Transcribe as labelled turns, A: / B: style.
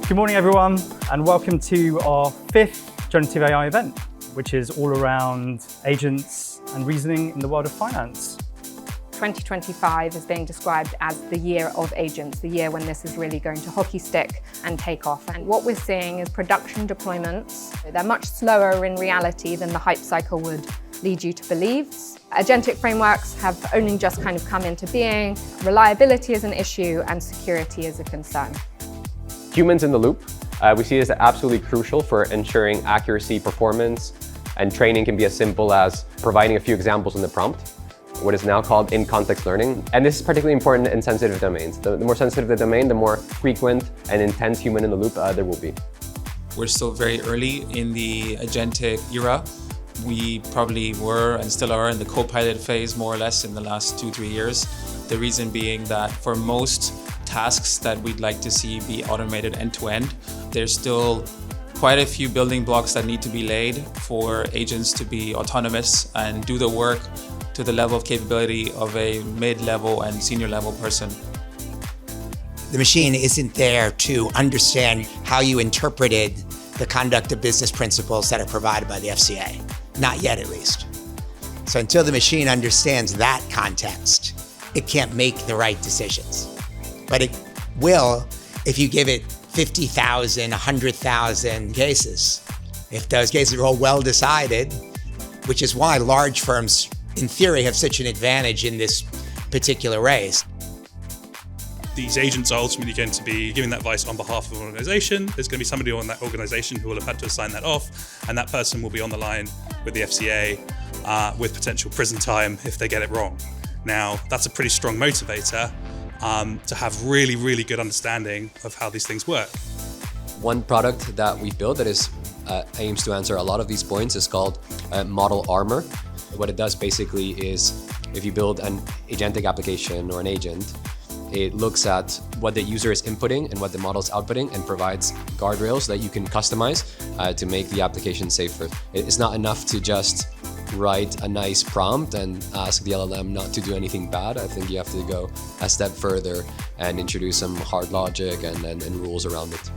A: Good morning, everyone, and welcome to our 5th Generative AI event, which is all around agents and reasoning in the world of finance.
B: 2025 is being described as the year of agents, the year when this is really going to hockey stick and take off. And what we're seeing is production deployments. They're much slower in reality than the hype cycle would lead you to believe. Agentic frameworks have only just kind of come into being. Reliability is an issue and security is a concern.
C: Humans in the loop, we see this as absolutely crucial for ensuring accuracy, performance, and training can be as simple as providing a few examples in the prompt, what is now called in-context learning. And this is particularly important in sensitive domains. The more sensitive the domain, the more frequent and intense human in the loop there will be.
D: We're still very early in the agentic era. We probably were and still are in the co-pilot phase more or less in the last 2-3 years. The reason being that for most tasks that we'd like to see be automated end-to-end, there's still quite a few building blocks that need to be laid for agents to be autonomous and do the work to the level of capability of a mid-level and senior-level person.
E: The machine isn't there to understand how you interpreted the conduct of business principles that are provided by the FCA. Not yet, at least. So until the machine understands that context, it can't make the right decisions. But it will if you give it 50,000, 100,000 cases. If those cases are all well decided, which is why large firms, in theory, have such an advantage in this particular race.
F: These agents are ultimately going to be giving that advice on behalf of an organization. There's going to be somebody on that organization who will have had to sign that off, and that person will be on the line with the FCA with potential prison time if they get it wrong. Now, that's a pretty strong motivator to have really, really good understanding of how these things work.
G: One product that we've built that is aims to answer a lot of these points is called Model Armor. What it does basically is if you build an agentic application or an agent, it looks at what the user is inputting and what the model is outputting and provides guardrails that you can customize to make the application safer. It's not enough to just write a nice prompt and ask the LLM not to do anything bad. I think you have to go a step further and introduce some hard logic and rules around it.